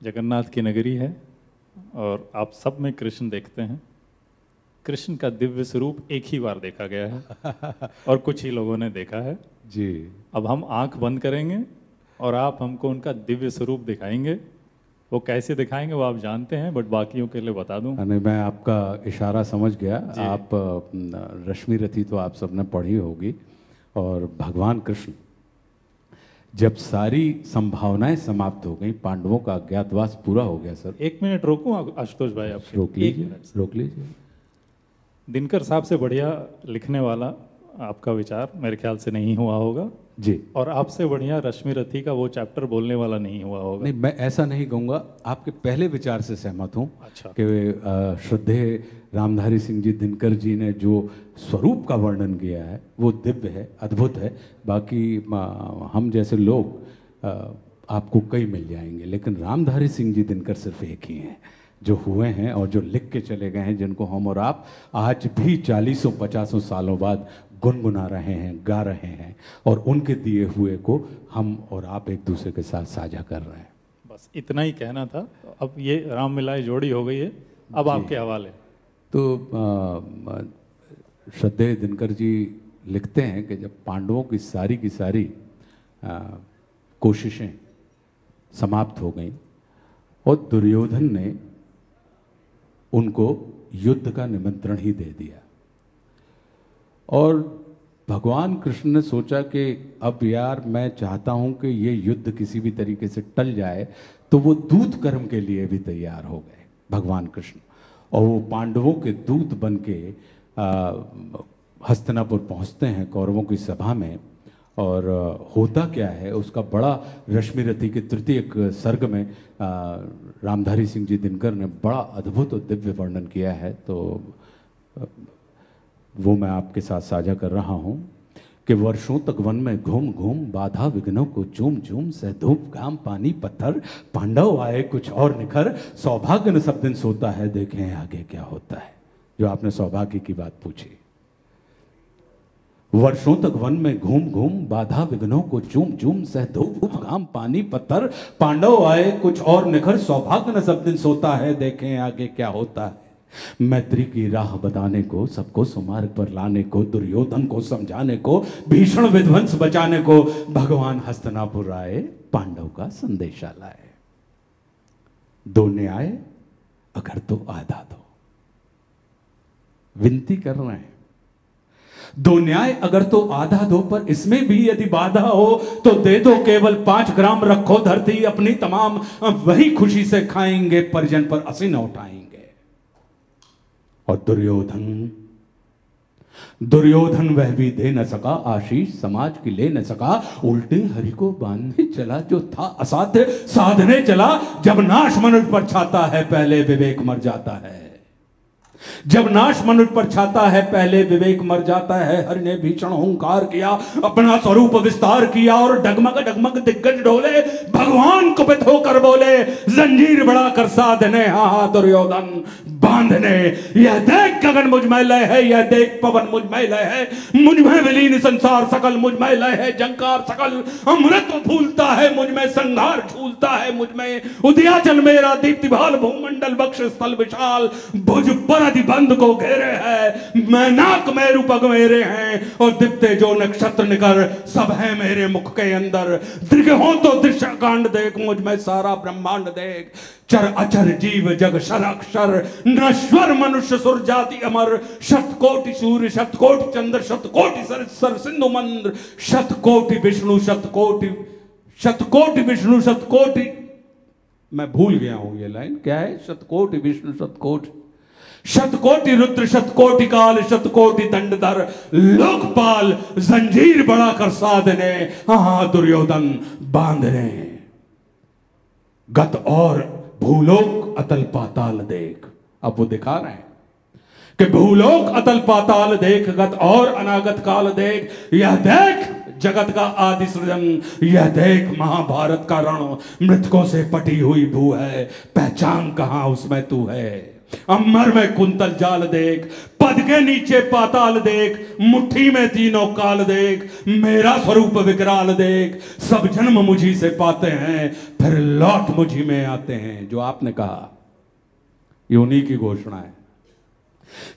जगन्नाथ की नगरी है और आप सब में कृष्ण देखते हैं। कृष्ण का दिव्य स्वरूप एक ही बार देखा गया है और कुछ ही लोगों ने देखा है जी। अब हम आंख बंद करेंगे और आप हमको उनका दिव्य स्वरूप दिखाएंगे। वो कैसे दिखाएंगे वो आप जानते हैं, बट बाकियों के लिए बता दूं। नहीं, मैं आपका इशारा समझ गया। आप रश्मि रथी तो आप सबने पढ़ी होगी, और भगवान कृष्ण जब सारी संभावनाएं समाप्त हो गई, पांडवों का अज्ञातवास पूरा हो गया। सर 1 मिनट रोकूं आशुतोष भाई? आप रोक लीजिए, रोक लीजिए। दिनकर साहब से बढ़िया लिखने वाला आपका विचार मेरे ख्याल से नहीं हुआ होगा जी, और आपसे बढ़िया रश्मि रथी का वो चैप्टर बोलने वाला नहीं हुआ होगा। नहीं, मैं ऐसा नहीं कहूँगा। आपके पहले विचार से सहमत हूँ। अच्छा। कि श्रद्धेय रामधारी सिंह जी दिनकर जी ने जो स्वरूप का वर्णन किया है वो दिव्य है, अद्भुत है। बाकी हम जैसे लोग आपको कई मिल जाएंगे, लेकिन रामधारी सिंह जी दिनकर सिर्फ एक ही हैं जो हुए हैं और जो लिख के चले गए हैं, जिनको हम और आप आज भी 40-50 सालों बाद गुनगुना रहे हैं, गा रहे हैं, और उनके दिए हुए को हम और आप एक दूसरे के साथ साझा कर रहे हैं। बस इतना ही कहना था। अब ये राम मिलाई जोड़ी हो गई है, अब आपके हवाले। तो श्रद्धेय दिनकर जी लिखते हैं कि जब पांडवों की सारी कोशिशें समाप्त हो गईं और दुर्योधन ने उनको युद्ध का निमंत्रण ही दे दिया, और भगवान कृष्ण ने सोचा कि अब यार मैं चाहता हूं कि ये युद्ध किसी भी तरीके से टल जाए, तो वो दूत कर्म के लिए भी तैयार हो गए भगवान कृष्ण, और वो पांडवों के दूत बन के हस्तिनापुर पहुंचते हैं कौरवों की सभा में। और होता क्या है उसका बड़ा रश्मि रथी के तृतीय सर्ग में रामधारी सिंह जी दिनकर ने बड़ा अद्भुत और दिव्य वर्णन किया है। तो वो मैं आपके साथ साझा कर रहा हूँ कि वर्षों तक वन में घूम घूम बाधा विघ्नों को चूम चूम सह धूप घाम पानी पत्थर, पांडव आए कुछ और निखर, सौभाग्य न सब दिन सोता है देखें आगे क्या होता है। जो आपने सौभाग्य की बात पूछी, वर्षों तक वन में घूम घूम बाधा विघ्नों को चूम चूम सह धूप घाम पानी पत्थर, पांडव आए कुछ और निखर, सौभाग्य न सब दिन सोता है देखें आगे क्या होता है। मैत्री की राह बताने को, सबको सुमार्ग पर लाने को, दुर्योधन को समझाने को, भीषण विध्वंस बचाने को भगवान हस्तिनापुर आए, पांडव का संदेशा लाए। दो न्याय अगर तो आधा दो, विनती कर रहे हैं। दो न्याय अगर तो आधा दो, पर इसमें भी यदि बाधा हो तो दे दो केवल 5 ग्राम, रखो धरती अपनी तमाम, वही खुशी से खाएंगे परिजन पर असी न उठाएंगे। और दुर्योधन वह भी दे न सका आशीष, समाज की ले न सका, उल्टे हरि को बांधने चला, जो था असाध्य साधने चला। जब नाश मनुष्य पर छाता है पहले विवेक मर जाता है, जब नाश मनुष्य पर छाता है पहले विवेक मर जाता है। हरि ने भीषण हुंकार किया, अपना स्वरूप विस्तार किया, और डगमग डगमग दिग्गज डोले, भगवान कुपित होकर बोले, जंजीर बढ़ाकर साधने हा दुर्योधन बांधने। यह देख गगन मुझ में लय है, यह देख पवन मुझ में लय है, मुझ में विलीन संसार सकल मुझ में लय है, जंकार सकल अमृत फूलता है मुझ में, संघार झूलता है मुझ में, उदयाचल मेरा दीप्तिभाल, भूमंडल वक्ष स्थल विशाल, भुज पर बंद को घेरे है, मैं नाक मेरु पग मेरे हैं, और दिखते जो नक्षत्र निकर सब है मेरे मुख के अंदर। दृग हो तो दृश्य कांड देख, मुझ में सारा ब्रह्मांड देख, चर अचर जीव जग शर अक्षर, नश्वर मनुष्य सुर जाति अमर, शतकोटि सूर्य शतकोटि चंद्र, शतकोटि सर सिंधु मंद्र, शतकोटि विष्णु शतकोटि विष्णु शतकोटि, मैं भूल गया हूं ये लाइन क्या है, शतकोटि विष्णु शतकोटि, शतकोटि रुद्र शतकोटि काल, शतकोटि दंडधर लोकपाल, जंजीर बढ़ाकर साधने हाँ दुर्योधन बांधने। गत और भूलोक अतल पाताल देख, अब वो दिखा रहे हैं कि भूलोक अतल पाताल देख, गत और अनागत काल देख, यह देख जगत का आदि सृजन, यह देख महाभारत का रण, मृतकों से पटी हुई भू है, पहचान कहां उसमें तू है। अमर में कुंतल जाल देख, पद के नीचे पाताल देख, मुट्ठी में तीनों काल देख, मेरा स्वरूप विकराल देख। सब जन्म मुझी से पाते हैं, फिर लौट मुझी में आते हैं। जो आपने कहा ये उन्हीं की घोषणा है।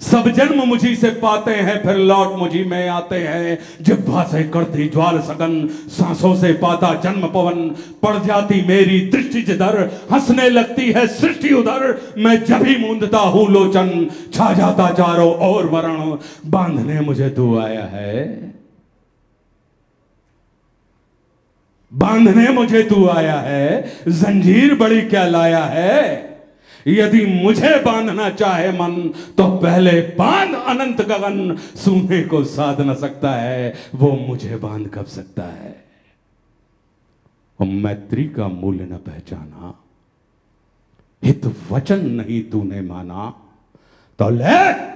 सब जन्म मुझी से पाते हैं, फिर लौट मुझी में आते हैं। जिह्वा से करती ज्वाल सगन, सांसों से पाता जन्म पवन। पड़ जाती मेरी दृष्टि जिधर, हंसने लगती है सृष्टि उधर। मैं जब ही मूंदता हूं लोचन, छा जाता चारों ओर वरण। बांधने मुझे तू आया है, बांधने मुझे तू आया है। जंजीर बड़ी क्या लाया है। यदि मुझे बांधना चाहे मन, तो पहले बांध अनंत गगन। सूने को साध न सकता है, वो मुझे बांध कब सकता है। और मैत्री का मूल्य न पहचाना, हित वचन नहीं तूने माना, तो ले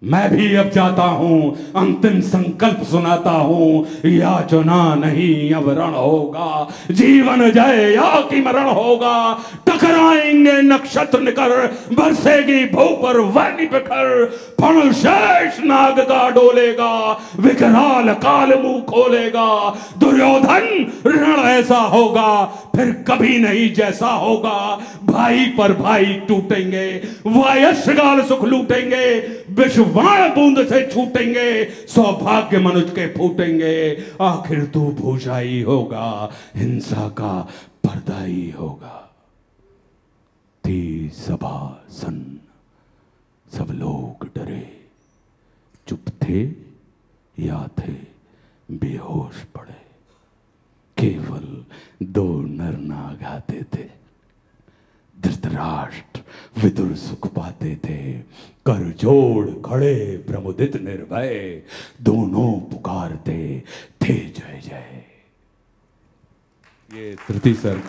मैं भी अब जाता हूं, अंतिम संकल्प सुनाता हूं। याचना नहीं अब रण होगा, जीवन जय या कि मरण होगा। टकराएंगे नक्षत्र निकर, बरसेगी भू पर वैनी बिखर। फण शेष नाग का डोलेगा, विकराल काल मुंह खोलेगा। दुर्योधन रण ऐसा होगा, फिर कभी नहीं जैसा होगा। भाई पर भाई टूटेंगे, वायसगाल सुख लूटेंगे। विषवाण बूंद से छूटेंगे, सौभाग्य मनुष्य के फूटेंगे। आखिर तू भूषाई होगा, हिंसा का पर्दाई होगा। थी सभा सन, सब लोग डरे, चुप थे या थे बेहोश पड़े। केवल दो नर नाग आते थे, धृतराष्ट्र विदुर सुख पाते थे। कर जोड़ खड़े प्रमुदित निर्भय, दोनों पुकारते थे जय जय। ये तृतीय सर्ग।